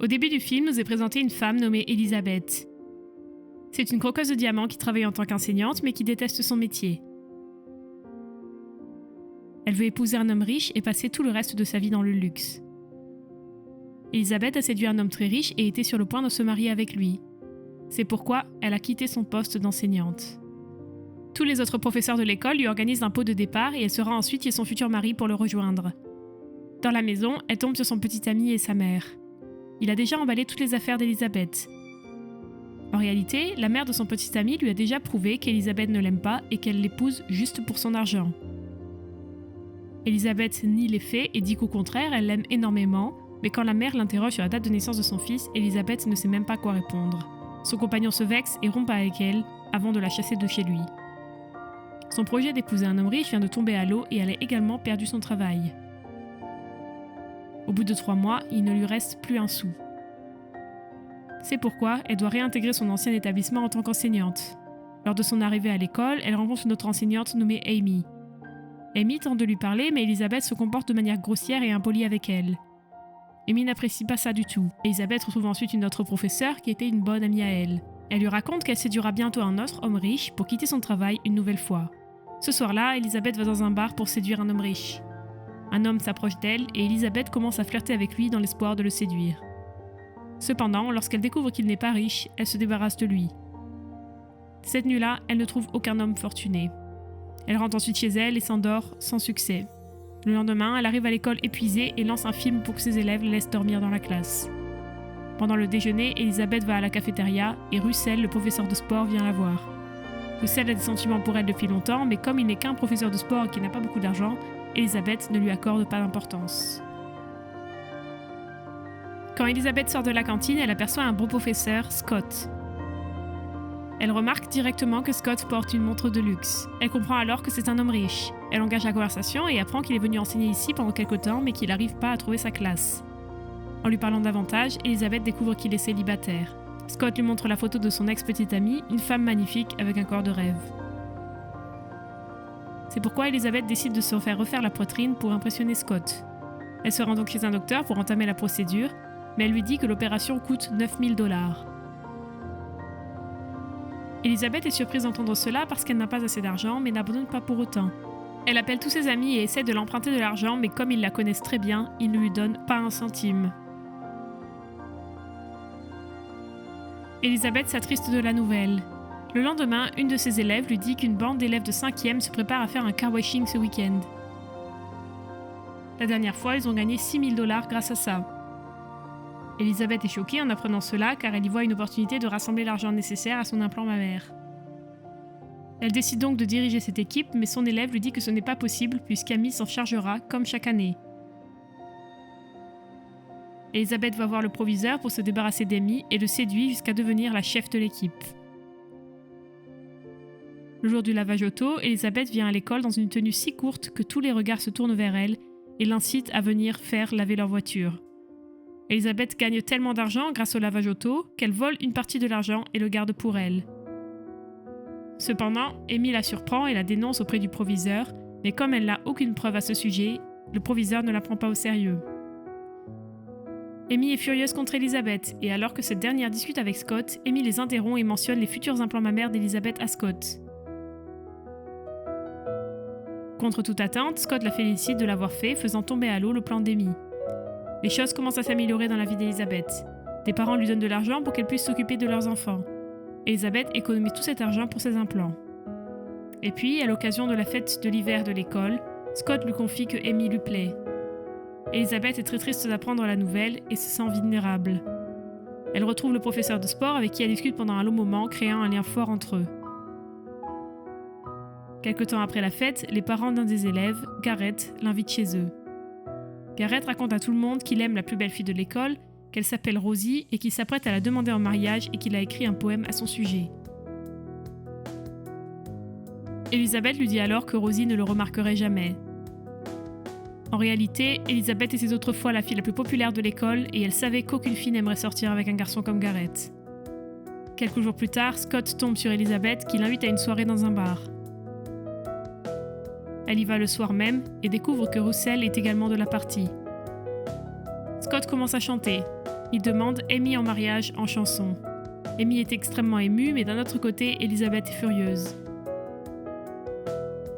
Au début du film, nous est présentée une femme nommée Elizabeth. C'est une croqueuse de diamants qui travaille en tant qu'enseignante mais qui déteste son métier. Elle veut épouser un homme riche et passer tout le reste de sa vie dans le luxe. Elizabeth a séduit un homme très riche et était sur le point de se marier avec lui. C'est pourquoi elle a quitté son poste d'enseignante. Tous les autres professeurs de l'école lui organisent un pot de départ et elle sera ensuite chez son futur mari pour le rejoindre. Dans la maison, elle tombe sur son petit ami et sa mère. Il a déjà emballé toutes les affaires d'Elizabeth. En réalité, la mère de son petit ami lui a déjà prouvé qu'Elizabeth ne l'aime pas et qu'elle l'épouse juste pour son argent. Elizabeth nie les faits et dit qu'au contraire, elle l'aime énormément, mais quand la mère l'interroge sur la date de naissance de son fils, Elizabeth ne sait même pas quoi répondre. Son compagnon se vexe et rompt avec elle avant de la chasser de chez lui. Son projet d'épouser un homme riche vient de tomber à l'eau et elle a également perdu son travail. Au bout de 3 mois, il ne lui reste plus un sou. C'est pourquoi elle doit réintégrer son ancien établissement en tant qu'enseignante. Lors de son arrivée à l'école, elle rencontre une autre enseignante nommée Amy. Amy tente de lui parler, mais Elizabeth se comporte de manière grossière et impolie avec elle. Amy n'apprécie pas ça du tout. Elizabeth retrouve ensuite une autre professeure qui était une bonne amie à elle. Elle lui raconte qu'elle séduira bientôt un autre homme riche pour quitter son travail une nouvelle fois. Ce soir-là, Elizabeth va dans un bar pour séduire un homme riche. Un homme s'approche d'elle et Elizabeth commence à flirter avec lui dans l'espoir de le séduire. Cependant, lorsqu'elle découvre qu'il n'est pas riche, elle se débarrasse de lui. Cette nuit-là, elle ne trouve aucun homme fortuné. Elle rentre ensuite chez elle et s'endort sans succès. Le lendemain, elle arrive à l'école épuisée et lance un film pour que ses élèves la laissent dormir dans la classe. Pendant le déjeuner, Elizabeth va à la cafétéria et Russell, le professeur de sport, vient la voir. Russell a des sentiments pour elle depuis longtemps, mais comme il n'est qu'un professeur de sport et qu'il n'a pas beaucoup d'argent, Elizabeth ne lui accorde pas d'importance. Quand Elizabeth sort de la cantine, elle aperçoit un beau professeur, Scott. Elle remarque directement que Scott porte une montre de luxe. Elle comprend alors que c'est un homme riche. Elle engage la conversation et apprend qu'il est venu enseigner ici pendant quelque temps mais qu'il n'arrive pas à trouver sa classe. En lui parlant davantage, Elizabeth découvre qu'il est célibataire. Scott lui montre la photo de son ex-petite amie, une femme magnifique avec un corps de rêve. C'est pourquoi Elizabeth décide de se faire refaire la poitrine pour impressionner Scott. Elle se rend donc chez un docteur pour entamer la procédure, mais elle lui dit que l'opération coûte 9 000 $. Elizabeth est surprise d'entendre cela parce qu'elle n'a pas assez d'argent, mais n'abandonne pas pour autant. Elle appelle tous ses amis et essaie de l'emprunter de l'argent, mais comme ils la connaissent très bien, ils ne lui donnent pas un centime. Elizabeth s'attriste de la nouvelle. Le lendemain, une de ses élèves lui dit qu'une bande d'élèves de 5e se prépare à faire un car-washing ce week-end. La dernière fois, ils ont gagné 6 000 $ grâce à ça. Elizabeth est choquée en apprenant cela car elle y voit une opportunité de rassembler l'argent nécessaire à son implant mammaire. Elle décide donc de diriger cette équipe, mais son élève lui dit que ce n'est pas possible puisqu'Amy s'en chargera comme chaque année. Elizabeth va voir le proviseur pour se débarrasser d'Amy et le séduit jusqu'à devenir la chef de l'équipe. Le jour du lavage auto, Elizabeth vient à l'école dans une tenue si courte que tous les regards se tournent vers elle et l'incitent à venir faire laver leur voiture. Elizabeth gagne tellement d'argent grâce au lavage auto qu'elle vole une partie de l'argent et le garde pour elle. Cependant, Amy la surprend et la dénonce auprès du proviseur, mais comme elle n'a aucune preuve à ce sujet, le proviseur ne la prend pas au sérieux. Amy est furieuse contre Elizabeth, et alors que cette dernière discute avec Scott, Amy les interrompt et mentionne les futurs implants mammaires d'Elizabeth à Scott. Contre toute attente, Scott la félicite de l'avoir fait, faisant tomber à l'eau le plan d'Amy. Les choses commencent à s'améliorer dans la vie d'Elizabeth. Des parents lui donnent de l'argent pour qu'elle puisse s'occuper de leurs enfants. Elizabeth économise tout cet argent pour ses implants. Et puis, à l'occasion de la fête de l'hiver de l'école, Scott lui confie que Amy lui plaît. Elizabeth est très triste d'apprendre la nouvelle et se sent vulnérable. Elle retrouve le professeur de sport avec qui elle discute pendant un long moment, créant un lien fort entre eux. Quelque temps après la fête, les parents d'un des élèves, Garrett, l'invitent chez eux. Garrett raconte à tout le monde qu'il aime la plus belle fille de l'école, qu'elle s'appelle Rosie et qu'il s'apprête à la demander en mariage et qu'il a écrit un poème à son sujet. Elizabeth lui dit alors que Rosie ne le remarquerait jamais. En réalité, Elizabeth était autrefois la fille la plus populaire de l'école et elle savait qu'aucune fille n'aimerait sortir avec un garçon comme Garrett. Quelques jours plus tard, Scott tombe sur Elizabeth qui l'invite à une soirée dans un bar. Elle y va le soir même et découvre que Russell est également de la partie. Scott commence à chanter. Il demande Amy en mariage en chanson. Amy est extrêmement émue, mais d'un autre côté, Elizabeth est furieuse.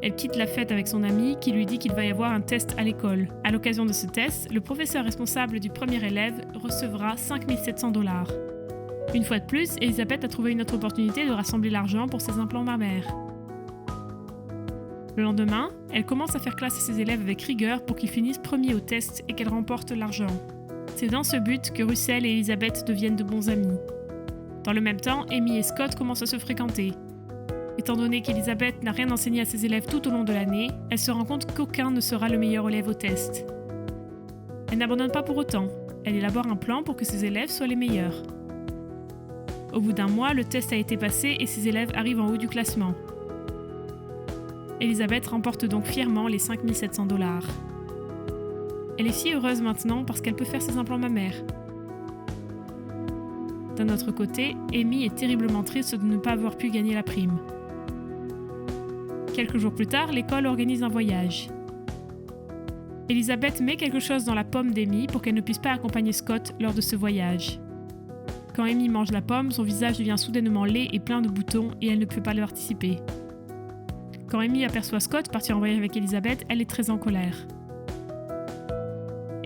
Elle quitte la fête avec son ami qui lui dit qu'il va y avoir un test à l'école. À l'occasion de ce test, le professeur responsable du premier élève recevra 5 700 $. Une fois de plus, Elizabeth a trouvé une autre opportunité de rassembler l'argent pour ses implants mammaires. Le lendemain, elle commence à faire classe à ses élèves avec rigueur pour qu'ils finissent premiers au test et qu'elle remporte l'argent. C'est dans ce but que Russell et Elizabeth deviennent de bons amis. Dans le même temps, Amy et Scott commencent à se fréquenter. Étant donné qu'Elizabeth n'a rien enseigné à ses élèves tout au long de l'année, elle se rend compte qu'aucun ne sera le meilleur élève au test. Elle n'abandonne pas pour autant, elle élabore un plan pour que ses élèves soient les meilleurs. Au bout d'un mois, le test a été passé et ses élèves arrivent en haut du classement. Elizabeth remporte donc fièrement les 5 700 $. Elle est si heureuse maintenant parce qu'elle peut faire ses implants mammaires. D'un autre côté, Amy est terriblement triste de ne pas avoir pu gagner la prime. Quelques jours plus tard, l'école organise un voyage. Elizabeth met quelque chose dans la pomme d'Amy pour qu'elle ne puisse pas accompagner Scott lors de ce voyage. Quand Amy mange la pomme, son visage devient soudainement laid et plein de boutons et elle ne peut pas y participer. Quand Amy aperçoit Scott partir en voyage avec Elizabeth, elle est très en colère.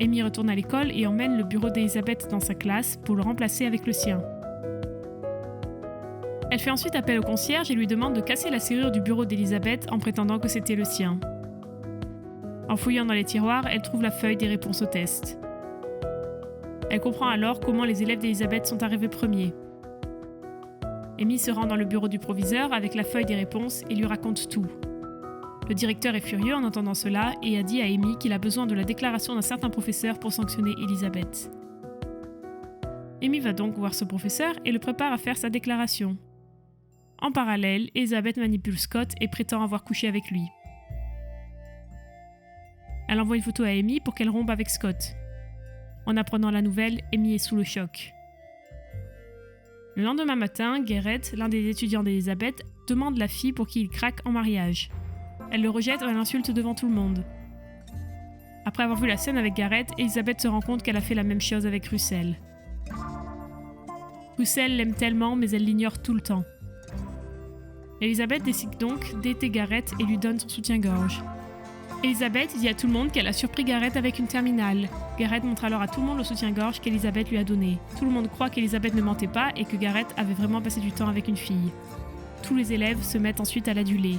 Amy retourne à l'école et emmène le bureau d'Elizabeth dans sa classe pour le remplacer avec le sien. Elle fait ensuite appel au concierge et lui demande de casser la serrure du bureau d'Elizabeth en prétendant que c'était le sien. En fouillant dans les tiroirs, elle trouve la feuille des réponses au test. Elle comprend alors comment les élèves d'Elizabeth sont arrivés premiers. Amy se rend dans le bureau du proviseur avec la feuille des réponses et lui raconte tout. Le directeur est furieux en entendant cela et a dit à Amy qu'il a besoin de la déclaration d'un certain professeur pour sanctionner Elizabeth. Amy va donc voir ce professeur et le prépare à faire sa déclaration. En parallèle, Elizabeth manipule Scott et prétend avoir couché avec lui. Elle envoie une photo à Amy pour qu'elle rompe avec Scott. En apprenant la nouvelle, Amy est sous le choc. Le lendemain matin, Garrett, l'un des étudiants d'Elizabeth, demande la fille pour qui il craque en mariage. Elle le rejette et l'insulte devant tout le monde. Après avoir vu la scène avec Garrett, Elizabeth se rend compte qu'elle a fait la même chose avec Russell. Russell l'aime tellement, mais elle l'ignore tout le temps. Elizabeth décide donc d'aider Garrett et lui donne son soutien-gorge. Elizabeth dit à tout le monde qu'elle a surpris Garrett avec une terminale. Garrett montre alors à tout le monde le soutien-gorge qu'Elizabeth lui a donné. Tout le monde croit qu'Elizabeth ne mentait pas et que Garrett avait vraiment passé du temps avec une fille. Tous les élèves se mettent ensuite à l'aduler.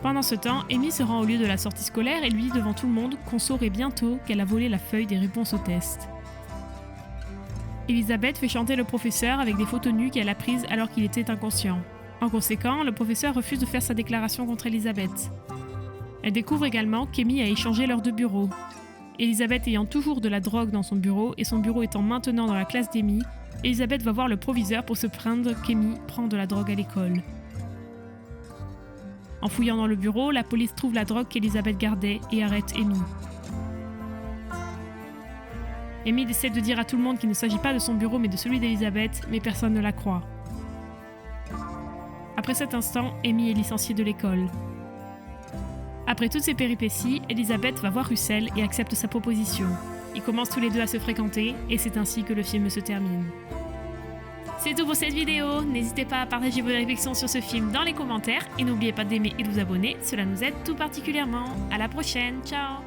Pendant ce temps, Amy se rend au lieu de la sortie scolaire et lui dit devant tout le monde qu'on saurait bientôt qu'elle a volé la feuille des réponses au test. Elizabeth fait chanter le professeur avec des photos nues qu'elle a prises alors qu'il était inconscient. En conséquent, le professeur refuse de faire sa déclaration contre Elizabeth. Elle découvre également qu'Amy a échangé leurs deux bureaux. Elizabeth ayant toujours de la drogue dans son bureau et son bureau étant maintenant dans la classe d'Amy, Elizabeth va voir le proviseur pour se plaindre qu'Amy prend de la drogue à l'école. En fouillant dans le bureau, la police trouve la drogue qu'Elizabeth gardait et arrête Amy. Amy essaie de dire à tout le monde qu'il ne s'agit pas de son bureau mais de celui d'Elizabeth, mais personne ne la croit. Après cet instant, Amy est licenciée de l'école. Après toutes ces péripéties, Elizabeth va voir Russell et accepte sa proposition. Ils commencent tous les deux à se fréquenter et c'est ainsi que le film se termine. C'est tout pour cette vidéo, n'hésitez pas à partager vos réflexions sur ce film dans les commentaires et n'oubliez pas d'aimer et de vous abonner, cela nous aide tout particulièrement. À la prochaine, ciao!